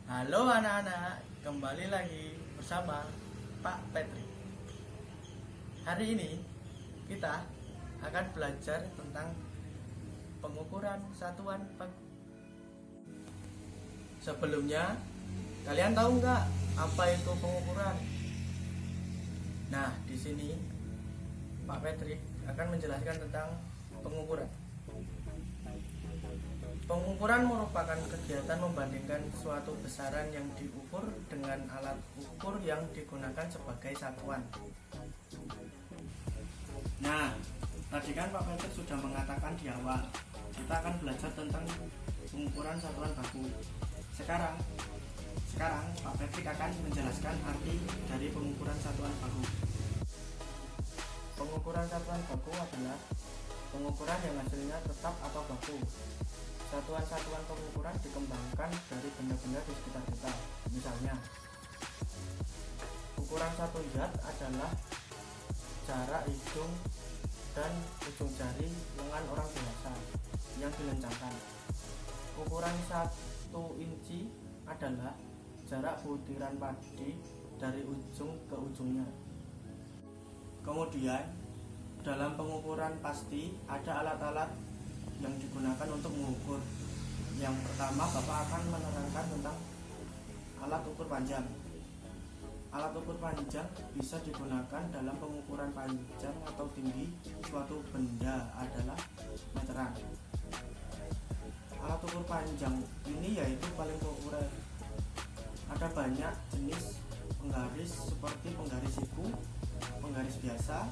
Halo anak-anak, kembali lagi bersama Pak Petri. Hari ini kita akan belajar tentang pengukuran satuan Sebelumnya, kalian tahu nggak apa itu pengukuran? Nah, di sini Pak Petri akan menjelaskan tentang pengukuran. Pengukuran merupakan kegiatan membandingkan suatu besaran yang diukur dengan alat ukur yang digunakan sebagai satuan. Nah, tadi kan Pak Petri sudah mengatakan di awal, kita akan belajar tentang pengukuran satuan baku. Sekarang Pak Petri akan menjelaskan arti dari pengukuran satuan baku. Pengukuran satuan baku adalah pengukuran yang hasilnya tetap atau baku. Satuan-satuan pengukuran dikembangkan dari benda-benda di sekitar kita. Misalnya, ukuran satu zat adalah jarak hidung dan ujung jari lengan orang dewasa yang dilencangkan. Ukuran 1 inci adalah jarak butiran padi dari ujung ke ujungnya. Kemudian, dalam pengukuran pasti ada alat-alat yang digunakan untuk mengukur. Yang pertama, Bapak akan menerangkan tentang alat ukur panjang. Alat ukur panjang bisa digunakan dalam pengukuran panjang atau tinggi suatu benda adalah meteran. Alat ukur panjang ini yaitu paling populer. Ada banyak jenis penggaris seperti penggaris siku, penggaris biasa,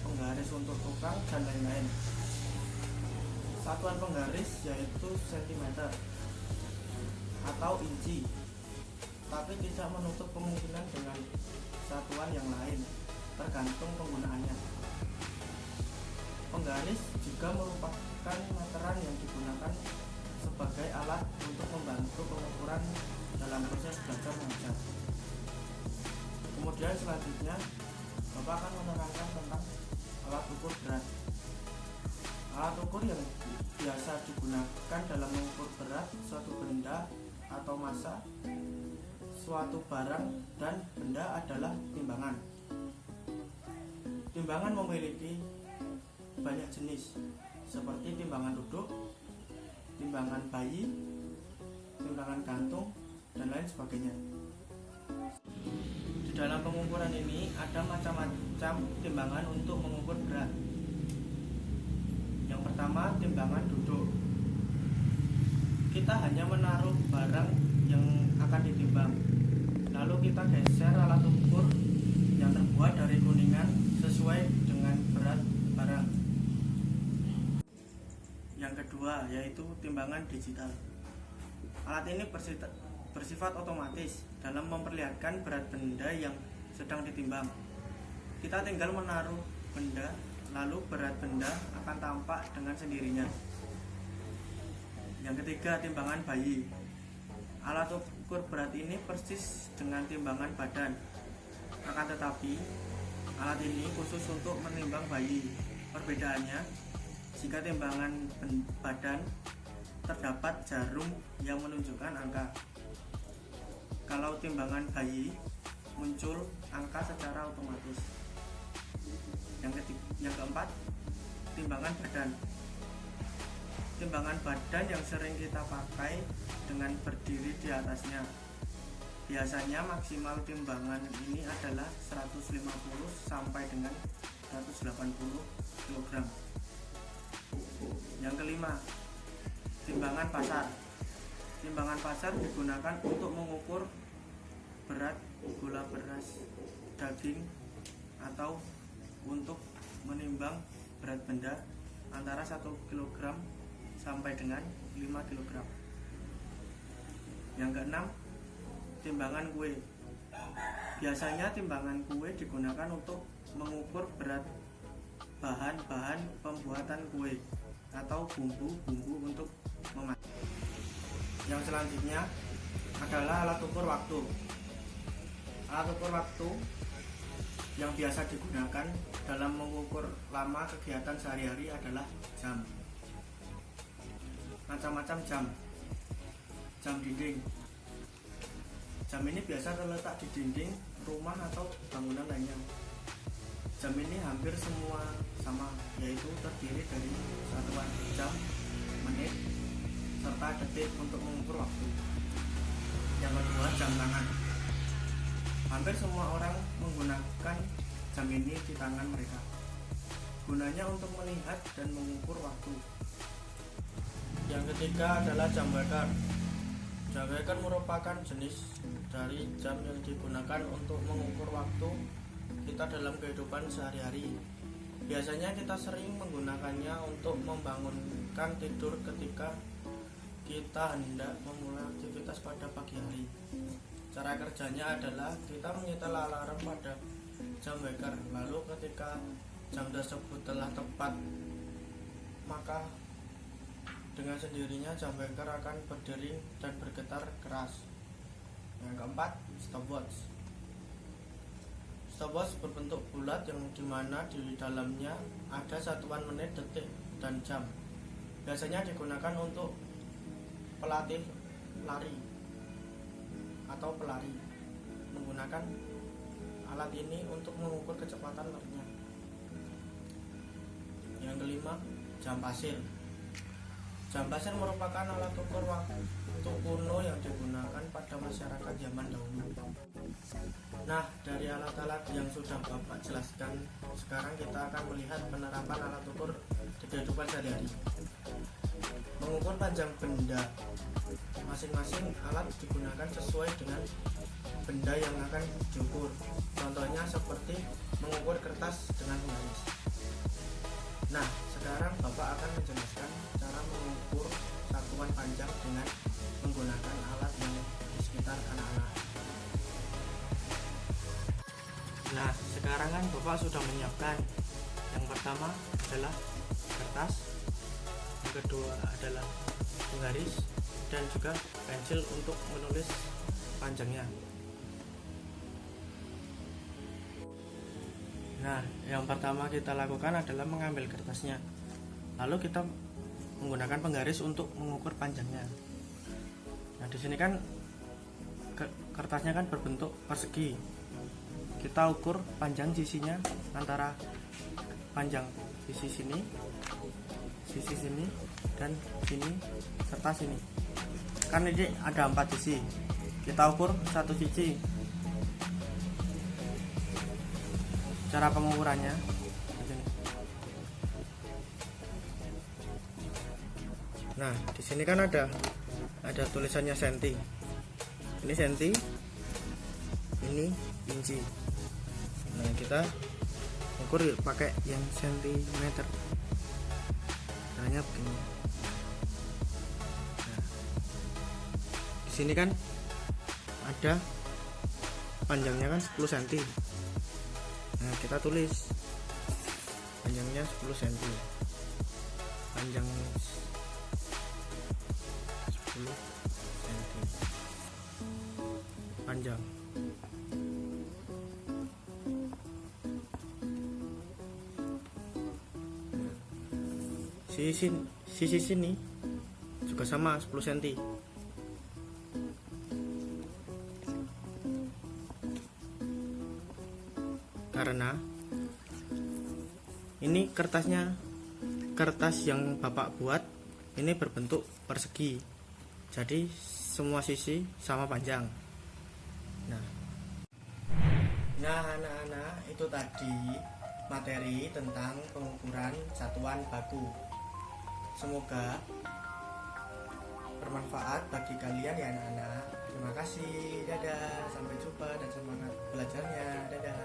penggaris untuk tukang, dan lain-lain. Satuan penggaris yaitu cm atau inci, tapi tidak menutup kemungkinan dengan satuan yang lain, tergantung penggunaannya. Penggaris juga merupakan meteran yang digunakan sebagai alat untuk membantu pengukuran dalam proses belajar mengajar. Kemudian selanjutnya, Bapak akan menerangkan tentang alat ukur berat. Alat ukur yang biasa digunakan dalam mengukur berat suatu benda atau massa suatu barang dan benda adalah timbangan. Timbangan memiliki banyak jenis seperti timbangan duduk, timbangan bayi, timbangan gantung, dan lain sebagainya. Di dalam pengukuran ini ada macam-macam timbangan untuk mengukur berat. Yang pertama, timbangan duduk. Kita hanya menaruh barang yang akan ditimbang, lalu kita geser alat ukur yang terbuat dari kuningan sesuai dengan berat barang. Yang kedua, yaitu timbangan digital. Alat ini bersifat otomatis dalam memperlihatkan berat benda yang sedang ditimbang. Kita tinggal menaruh benda, lalu berat benda akan tampak dengan sendirinya. Yang ketiga, timbangan bayi. Alat ukur berat ini persis dengan timbangan badan. Akan tetapi, alat ini khusus untuk menimbang bayi. Perbedaannya, jika timbangan badan terdapat jarum yang menunjukkan angka. Kalau timbangan bayi, muncul angka secara otomatis. Yang keempat, timbangan badan. Timbangan badan yang sering kita pakai dengan berdiri di atasnya. Biasanya maksimal timbangan ini adalah 150 sampai dengan 180 kg. Yang kelima, timbangan pasar. Timbangan pasar digunakan untuk mengukur berat gula beras, daging, atau untuk menimbang berat benda antara 1 kg sampai dengan 5 kg. Yang keenam, timbangan kue. Biasanya timbangan kue digunakan untuk mengukur berat bahan-bahan pembuatan kue atau bumbu-bumbu untuk memasak. Yang selanjutnya adalah alat ukur waktu. Alat ukur waktu yang biasa digunakan dalam mengukur lama kegiatan sehari-hari adalah jam. Macam-macam jam. Jam dinding. Jam ini biasa terletak di dinding rumah atau bangunan lainnya. Jam ini hampir semua sama, yaitu terdiri dari satuan jam, menit, serta detik untuk mengukur waktu. Yang kedua, jam tangan. Hampir semua orang menggunakan jam ini di tangan mereka. Gunanya untuk melihat dan mengukur waktu. Yang ketiga adalah jam waker. Jam waker merupakan jenis dari jam yang digunakan untuk mengukur waktu kita dalam kehidupan sehari-hari. Biasanya kita sering menggunakannya untuk membangunkan tidur ketika kita hendak memulai aktivitas pada pagi hari. Cara kerjanya adalah kita menyetel alarm pada jam waker, lalu ketika jam tersebut telah tepat, maka dengan sendirinya jam waker akan berdering dan bergetar keras. Yang keempat, stopwatch. Stopwatch berbentuk bulat yang dimana di dalamnya ada satuan menit, detik, dan jam. Biasanya digunakan untuk pelatih lari atau pelari. Menggunakan alat ini untuk mengukur kecepatan larinya. Yang kelima, jam pasir. Jam pasir merupakan alat ukur waktu kuno yang digunakan pada masyarakat zaman dahulu. Nah, dari alat-alat yang sudah Bapak jelaskan, sekarang kita akan melihat penerapan alat ukur di kehidupan sehari-hari. Mengukur panjang benda. Masing-masing alat digunakan sesuai dengan benda yang akan diukur. Contohnya seperti mengukur kertas dengan penggaris. Nah, sekarang Bapak akan menjelaskan cara mengukur satuan panjang dengan menggunakan alat yang di sekitar anak-anak. Nah, sekarang kan Bapak sudah menyiapkan. Yang pertama adalah kertas, yang kedua adalah penggaris, dan juga pensil untuk menulis panjangnya. Nah, yang pertama kita lakukan adalah mengambil kertasnya. Lalu kita menggunakan penggaris untuk mengukur panjangnya. Nah, di sini kan kertasnya kan berbentuk persegi. Kita ukur panjang sisinya antara panjang sisi sini, dan sini serta sini. Kan ini ada 4 sisi. Kita ukur satu sisi. Cara pengukurannya begini. Nah, di sini kan ada tulisannya senti. Ini senti, ini inci. Nah, kita ukur pakai yang sentimeter. Caranya begini. Nah, di sini kan ada panjangnya kan 10 cm. Nah, kita tulis panjangnya 10 cm. Panjang 10 cm. Panjang. Sisi sini juga sama 10 cm. Karena ini kertas yang Bapak buat ini berbentuk persegi, jadi semua sisi sama panjang. Nah anak-anak, itu tadi materi tentang pengukuran satuan baku. Semoga bermanfaat bagi kalian ya anak-anak. Terima kasih, dadah, sampai jumpa dan semangat belajarnya, dadah.